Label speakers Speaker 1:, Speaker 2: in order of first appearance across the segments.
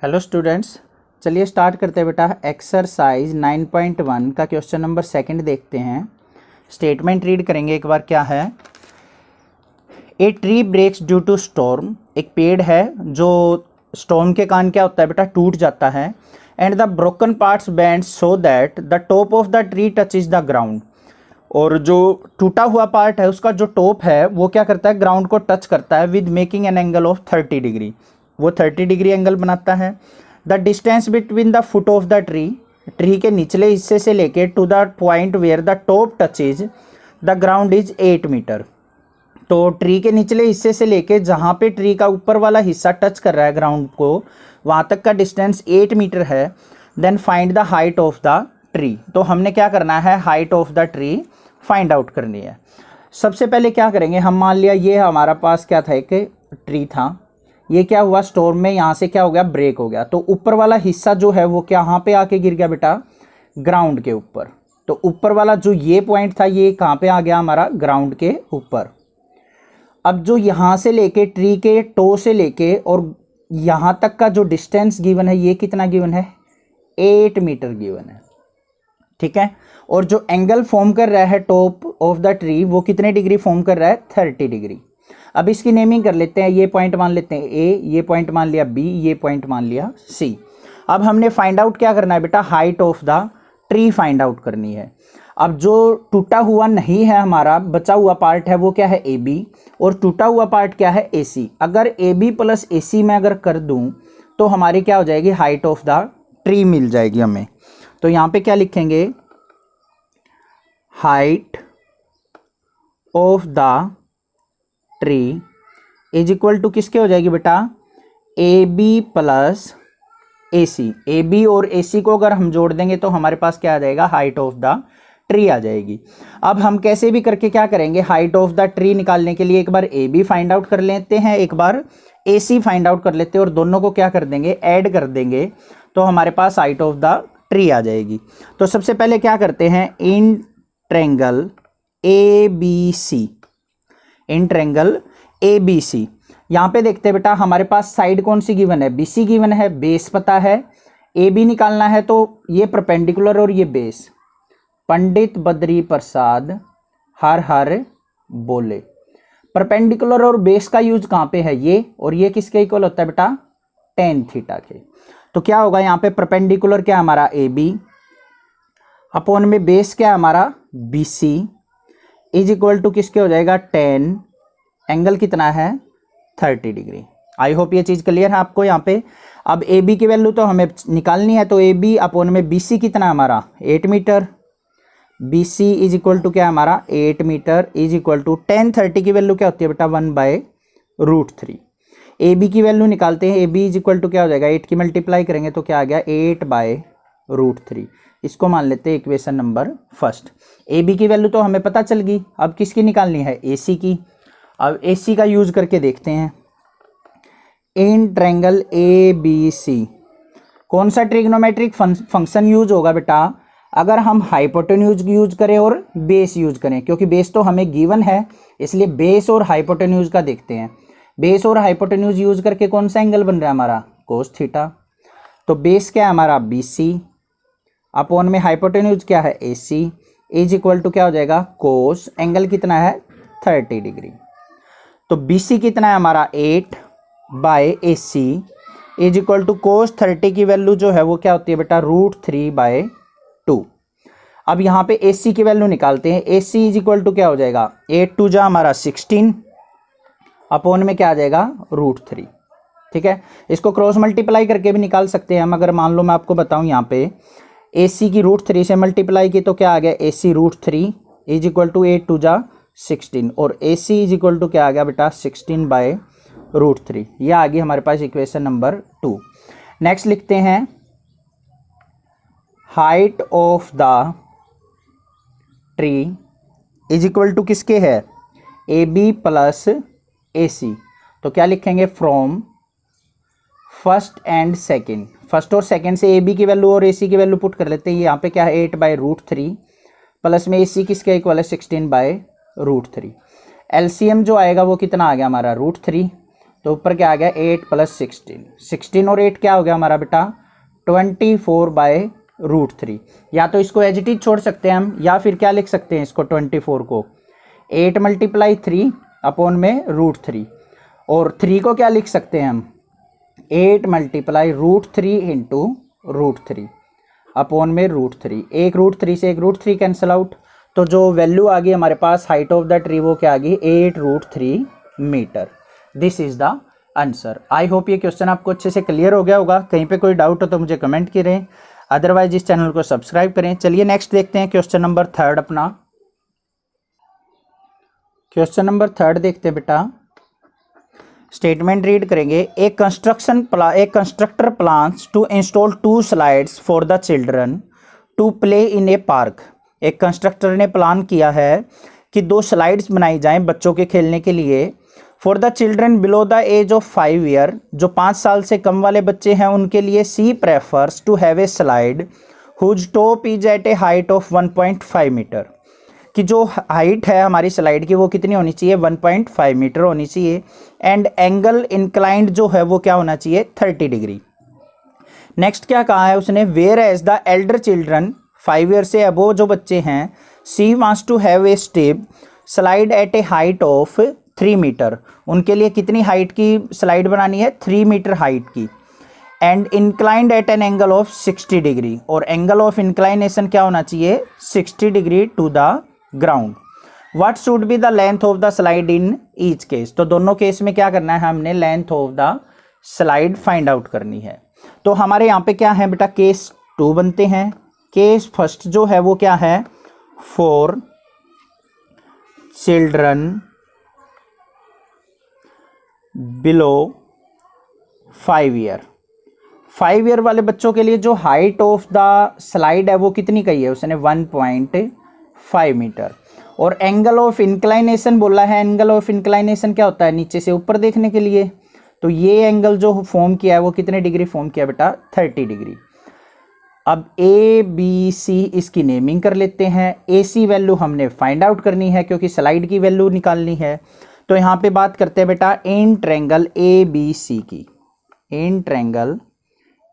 Speaker 1: Hello students, चलिए start करते हैं बेटा। एक्सरसाइज 9.1 का क्वेश्चन नंबर सेकंड देखते हैं। स्टेटमेंट रीड करेंगे एक बार। क्या है? A tree breaks due to storm. एक पेड़ है जो स्टॉर्म के कारण क्या होता है बेटा, टूट जाता है। And the broken parts bend so that the top of the tree touches the ground. और जो टूटा हुआ पार्ट है उसका जो टॉप है वो क्या करता है, ग्राउंड को टच करता है with making an angle of 30 degree. वो 30 डिग्री एंगल बनाता है। The distance between the foot of the tree, tree के निचले हिस्से से लेके to the point where the top touches the ground is 8 metre. तो ट्री के निचले हिस्से से लेके जहाँ पे ट्री का ऊपर वाला हिस्सा टच कर रहा है ग्राउंड को, वहाँ तक का डिस्टेंस 8 मीटर है। Then find the height of the tree. तो हमने क्या करना है, height of the tree find out करनी है। सबसे पहले क्या करेंगे, हम मान लिया ये हमारा पास क्या था, एक ट्री था। ये क्या हुआ, स्टॉर्म में यहाँ से क्या हो गया, ब्रेक हो गया। तो ऊपर वाला हिस्सा जो है वो क्या यहाँ पे आके गिर गया बेटा, ग्राउंड के ऊपर। तो ऊपर वाला जो ये पॉइंट था ये कहाँ पे आ गया, हमारा ग्राउंड के ऊपर। अब जो यहाँ से लेके ट्री के टो से लेके और यहाँ तक का जो डिस्टेंस गिवन है, ये कितना गिवन है, 8 मीटर गिवन है। ठीक है। और जो एंगल फॉर्म कर रहा है टॉप ऑफ द ट्री, वो कितने डिग्री फॉर्म कर रहा है, 30 डिग्री। अब इसकी नेमिंग कर लेते हैं। ये पॉइंट मान लेते हैं ए, ये पॉइंट मान लिया बी, ये पॉइंट मान लिया सी। अब हमने फाइंड आउट क्या करना है बेटा, height of the tree find out करनी है। अब जो टूटा हुआ नहीं है हमारा, बचा हुआ पार्ट है वो क्या है, ए बी, और टूटा हुआ पार्ट क्या है, ए सी। अगर ए बी प्लस ए सी में अगर कर दूं तो हमारी क्या हो जाएगी, हाइट ऑफ द ट्री मिल जाएगी हमें। तो यहाँ पे क्या लिखेंगे, height of the tree is equal to किसके हो जाएगी बेटा, A B plus A C. A B और ए सी को अगर हम जोड़ देंगे तो हमारे पास क्या आ जाएगा, हाइट ऑफ द ट्री आ जाएगी। अब हम कैसे भी करके क्या करेंगे, हाइट ऑफ द ट्री निकालने के लिए एक बार ए बी फाइंड आउट कर लेते हैं, एक बार ए सी फाइंड आउट कर लेते हैं, और दोनों को क्या कर देंगे, ऐड कर देंगे। तो हमारे पास हाइट ऑफ द ट्री आ जाएगी। तो सबसे पहले क्या करते हैं, in triangle A B C, in triangle A B C. यहाँ पे देखते हैं बेटा हमारे पास साइड कौन सी गिवन है, बीसी गिवन है, बेस पता है, ए बी निकालना है। तो ये परपेंडिकुलर और ये बेस। पंडित बद्री प्रसाद हर हर बोले। परपेंडिकुलर और बेस का यूज कहाँ पे है, ये, और ये किसके इक्वल होता है बेटा, tan थीटा के। तो क्या होगा यहाँ पे, परपेंडिकुलर क्या हमारा ए बी अपॉन में बेस क्या हमारा B C is equal to किसके हो जाएगा, tan, एंगल कितना है, 30 डिग्री। आई होप ये चीज़ क्लियर है आपको यहाँ पे। अब ए बी की वैल्यू तो हमें निकालनी है, तो ए बी अपॉन में बी सी कितना हमारा, 8 metre. B C is equal to क्या हमारा, 8 metre is equal to tan 30 की वैल्यू क्या होती है बेटा, 1/√3। ए बी की वैल्यू निकालते हैं। A B is equal to क्या हो जाएगा, 8 की मल्टीप्लाई करेंगे तो क्या आ गया, 8/√3। इसको मान लेते हैं equation number first. A B की वैल्यू तो हमें पता चल गई। अब किसकी निकालनी है, ए सी की। अब ए सी का यूज करके देखते हैं। इन ट्रायंगल ए बी सी कौन सा ट्रिग्नोमेट्रिक फंक्शन यूज होगा बेटा, अगर हम हाइपोटेन्यूज यूज करें और बेस यूज करें, क्योंकि बेस तो हमें गिवन है, इसलिए बेस और हाइपोटेन्यूज का देखते हैं। बेस और हाइपोटेन्यूज यूज करके कौन सा एंगल बन रहा है हमारा, कोस थीटा। तो बेस क्या है हमारा, बी सी, अपॉन में हाइपोटेन्यूज क्या है, ए सी, इज इक्वल टू क्या हो जाएगा, कोस, एंगल कितना है, 30 डिग्री। तो बी सी कितना है हमारा, 8/AC इज इक्वल टू कोस 30 की वैल्यू जो है वो क्या होती है बेटा, √3/2। अब यहाँ पे ए सी की वैल्यू निकालते हैं। ए सी इज इक्वल टू क्या हो जाएगा, 8 2 जा हमारा 16, अपॉन में क्या आ जाएगा, √3। ठीक है। इसको क्रॉस मल्टीप्लाई करके भी निकाल सकते हैं हम। अगर मान लो मैं आपको बताऊं, यहाँ पे ए सी की √3 से मल्टीप्लाई की तो क्या आ गया, ए सी √3 इज इक्वल टू 8 2 जा 16, और A C is equal to क्या आ गया बेटा, 16/√3। ये आ गई हमारे पास इक्वेशन नंबर 2। नेक्स्ट लिखते हैं, height of the tree is equal to किसके है, ए बी प्लस ए सी। तो क्या लिखेंगे, from first and second. First और सेकेंड से ए बी की वैल्यू और ए सी की वैल्यू पुट कर लेते हैं। यहाँ पे क्या है, 8/√3 प्लस में ए सी किसके इक्वल है, 16/√3। एलसीएम जो आएगा वो कितना आ गया हमारा, √3। तो ऊपर क्या आ गया 8 + 16, 16 और 8 क्या हो गया हमारा बेटा 24/√3। या तो इसको एज इट इज छोड़ सकते हैं हम, या फिर क्या लिख सकते हैं इसको 24 को 8 × 3 अपॉन में √3, और 3 को क्या लिख सकते हैं हम 8 × √3 × √3 अपॉन में √3। एक √3 से एक √3 कैंसिल आउट, तो जो वैल्यू आ गई हमारे पास हाइट ऑफ द ट्री वो क्या आ गई 8√3 metre. This is the answer. I hope ये क्वेश्चन आपको अच्छे से क्लियर हो गया होगा। कहीं पे कोई डाउट हो तो मुझे कमेंट करें, अदरवाइज इस चैनल को सब्सक्राइब करें। चलिए नेक्स्ट देखते हैं क्वेश्चन नंबर 3 अपना। क्वेश्चन नंबर 3 देखते हैं बेटा। स्टेटमेंट रीड करेंगे। एक constructor plans to install 2 slides for the children to play in a park. एक कंस्ट्रक्टर ने प्लान किया है कि 2 स्लाइड्स बनाई जाएं बच्चों के खेलने के लिए for the children below the age of 5 year. जो 5 साल से कम वाले बच्चे हैं उनके लिए she prefers to have a slide whose top is at a height of 1.5 metre. कि जो हाइट है हमारी स्लाइड की वो कितनी होनी चाहिए 1.5 मीटर होनी चाहिए, एंड एंगल इंक्लाइंड जो है वो क्या होना चाहिए 30 डिग्री। नेक्स्ट क्या कहा है उसने, whereas the elder children 5 year से अबो जो बच्चे हैं she wants to have a step slide at a height of 3 metre. उनके लिए कितनी हाइट की स्लाइड बनानी है 3 मीटर हाइट की, and inclined at an angle of 60 degree, और एंगल ऑफ इंक्लाइनेशन क्या होना चाहिए 60 degree to the ground. What should be the length of the slide in each case. तो दोनों केस में क्या करना है हमने length of the slide find out करनी है। तो हमारे यहाँ पे क्या है बेटा केस 2 बनते हैं। केस फर्स्ट जो है वो क्या है for children below 5 year. 5 year वाले बच्चों के लिए जो हाइट ऑफ द स्लाइड है वो कितनी कही है उसने 1.5 मीटर, और एंगल ऑफ इंक्लाइनेशन बोला है। एंगल ऑफ इंक्लाइनेशन क्या होता है नीचे से ऊपर देखने के लिए, तो ये एंगल जो फॉर्म किया है वो कितने डिग्री फॉर्म किया बेटा 30 डिग्री। अब ए बी सी इसकी नेमिंग कर लेते हैं। ए सी वैल्यू हमने फाइंड आउट करनी है क्योंकि स्लाइड की वैल्यू निकालनी है। तो यहाँ पे बात करते हैं बेटा इन ट्रायंगल ए बी सी की। इन ट्रायंगल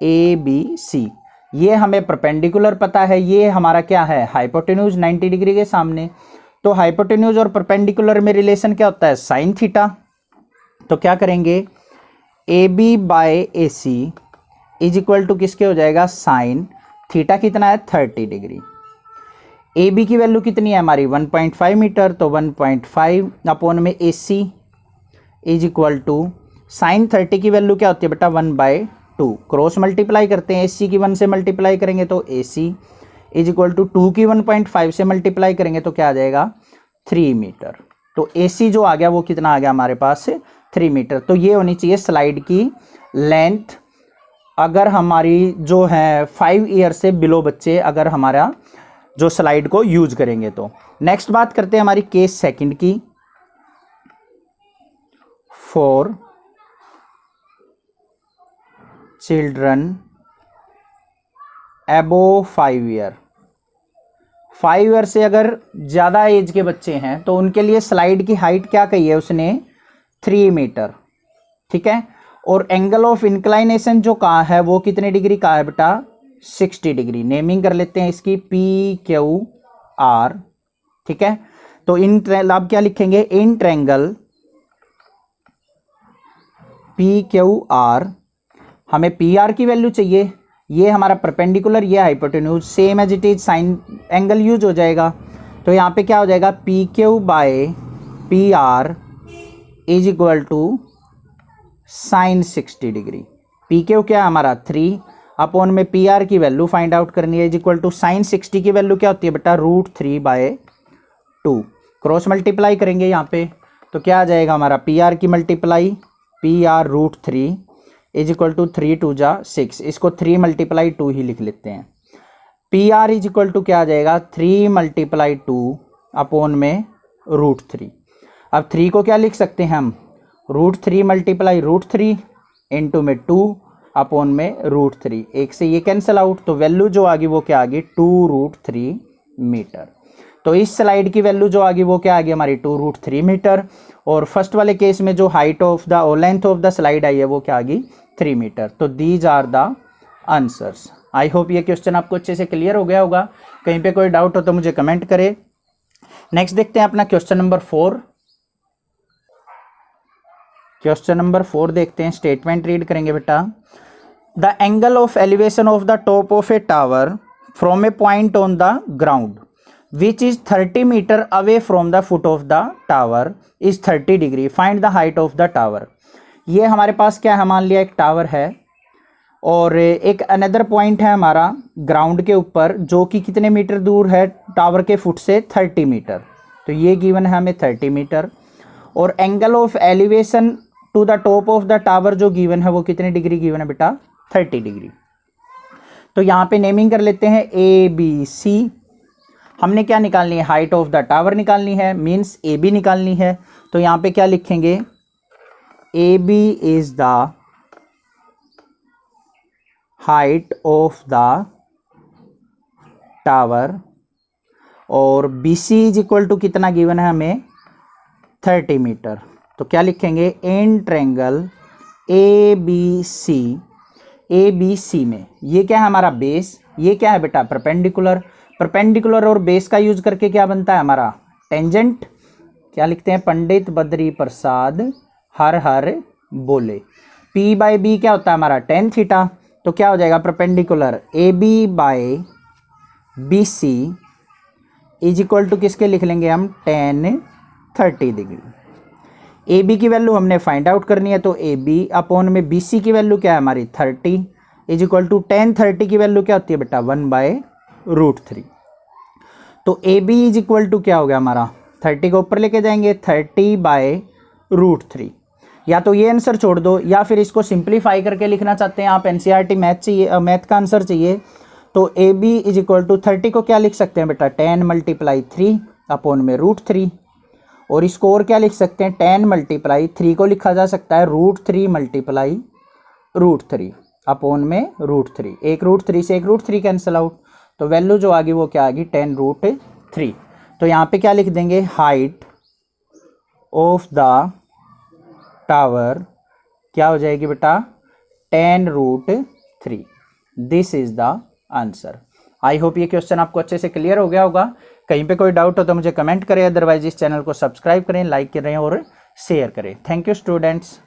Speaker 1: ए बी सी ये हमें परपेंडिकुलर पता है, ये हमारा क्या है हाइपोटेन्यूज 90 डिग्री के सामने। तो हाइपोटेन्यूज और परपेंडिकुलर में रिलेशन क्या होता है साइन थीटा। तो क्या करेंगे A B by A C is equal to किसके हो जाएगा साइन थीटा कितना है 30 डिग्री। ए बी की वैल्यू कितनी है हमारी 1.5 मीटर, तो 1.5 अपॉन में A C is equal to sine 30 की वैल्यू क्या होती है बेटा 1/2। क्रॉस मल्टीप्लाई करते हैं, ए सी की 1 से मल्टीप्लाई करेंगे तो ए सी इज इक्वल टू 2 की 1.5 से मल्टीप्लाई करेंगे तो क्या आ जाएगा 3 मीटर। तो ए सी जो आ गया वो कितना आ गया हमारे पास 3 मीटर। तो ये होनी चाहिए स्लाइड की लेंथ अगर हमारी जो है 5 ईयर से बिलो बच्चे अगर हमारा जो स्लाइड को यूज करेंगे तो। नेक्स्ट बात करते हैं हमारी केस सेकंड की। For children above 5 year. 5 year से अगर ज़्यादा एज के बच्चे हैं तो उनके लिए स्लाइड की हाइट क्या कही है उसने 3 मीटर, ठीक है। और एंगल ऑफ इंक्लाइनेशन जो कहा है वो कितने डिग्री का है बेटा 60 डिग्री। नेमिंग कर लेते हैं इसकी पी क्यू आर, ठीक है। तो इन अब क्या लिखेंगे in triangle P Q R. हमें पी आर की वैल्यू चाहिए, ये हमारा परपेंडिकुलर, ये hypotenuse, same as it is sine angle use हो जाएगा। तो यहाँ पे क्या हो जाएगा P Q by P R is equal to sine 60 degree. P Q क्या है हमारा 3 अपॉन में पी आर की वैल्यू फाइंड आउट करनी है इज इक्वल टू साइन 60 की वैल्यू क्या होती है बेटा √3/2। क्रॉस मल्टीप्लाई करेंगे यहाँ पे तो क्या आ जाएगा हमारा पी आर की multiply P R √3 is equal to 3 2 जा 6। इसको 3 × 2 ही लिख लेते हैं। P R is equal to क्या आ जाएगा 3 × 2 अपॉन में √3। अब 3 को क्या लिख सकते हैं हम √3 × √3 इंटू में 2 अपॉन में √3। एक से ये कैंसिल आउट, तो वैल्यू जो आ गई वो क्या आ गई 2√3 मीटर। तो इस स्लाइड की वैल्यू जो आ गई वो क्या आ गई हमारी 2√3 मीटर, और फर्स्ट वाले केस में जो हाइट ऑफ द और लेंथ ऑफ द स्लाइड आई है वो क्या आ गई 3 मीटर। तो these are the answers. I hope ये क्वेश्चन आपको अच्छे से क्लियर हो गया होगा। कहीं पे कोई डाउट हो तो मुझे कमेंट करें। नेक्स्ट देखते हैं अपना क्वेश्चन नंबर 4। क्वेश्चन नंबर 4 देखते हैं, स्टेटमेंट रीड करेंगे बेटा। The angle of elevation of the top of a tower from a point on the ground which is 30 metre away from the foot of the tower is 30 degree, find the height of the tower. ये हमारे पास क्या है, मान लिया एक tower है और एक अनदर पॉइंट है हमारा ग्राउंड के ऊपर जो कि कितने मीटर दूर है टावर के फुट से 30 मीटर। तो ये गिवन है हमें 30 मीटर, और angle of elevation to the top of the tower जो गिवन है वो कितने डिग्री गिवन है बेटा 30 डिग्री। तो यहाँ पे नेमिंग कर लेते हैं ABC। हमने क्या निकालनी है, हाइट ऑफ द टावर निकालनी है, मीन्स AB निकालनी है। तो यहाँ पे क्या लिखेंगे, AB is the height of the tower, और BC इज इक्वल टू कितना गिवन है हमें 30 मीटर। तो क्या लिखेंगे, इन ट्रायंगल ABC में ये क्या है हमारा बेस, ये क्या है बेटा परपेंडिकुलर। परपेंडिकुलर और बेस का यूज करके क्या बनता है हमारा टेंजेंट। क्या लिखते हैं, पंडित बद्री प्रसाद हर हर बोले। P/B क्या होता है हमारा tan थीटा। तो क्या हो जाएगा perpendicular AB/BC is equal to किसके लिख लेंगे हम tan 30 डिग्री। AB की वैल्यू हमने फाइंड आउट करनी है, तो AB अपॉन में BC की वैल्यू क्या है हमारी 30 इज इक्वल टू tan 30 की वैल्यू क्या होती है बेटा 1/√3। तो AB इज इक्वल टू क्या हो गया हमारा 30 को ऊपर लेके जाएंगे 30/√3। या तो ये आंसर छोड़ दो, या फिर इसको सिंप्लीफाई करके लिखना चाहते हैं आप, NCERT मैथ चाहिए, मैथ का आंसर चाहिए, तो AB इज इक्वल टू 30 को क्या लिख सकते हैं बेटा 10 × 3 अपॉन में √3। और इसको और क्या लिख सकते हैं, 10 × 3 को लिखा जा सकता है √3 × √3 अपॉन में √3। एक √3 से एक √3 कैंसिल आउट, तो वैल्यू जो आ गई वो क्या आ गई 10√3। तो यहाँ पे क्या लिख देंगे, हाइट ऑफ द टावर क्या हो जाएगी बेटा 10√3। This is the answer. I hope ये क्वेश्चन आपको अच्छे से क्लियर हो गया होगा। कहीं पे कोई डाउट हो तो मुझे कमेंट करें, अदरवाइज इस चैनल को सब्सक्राइब करें, लाइक करें और शेयर करें। Thank you students.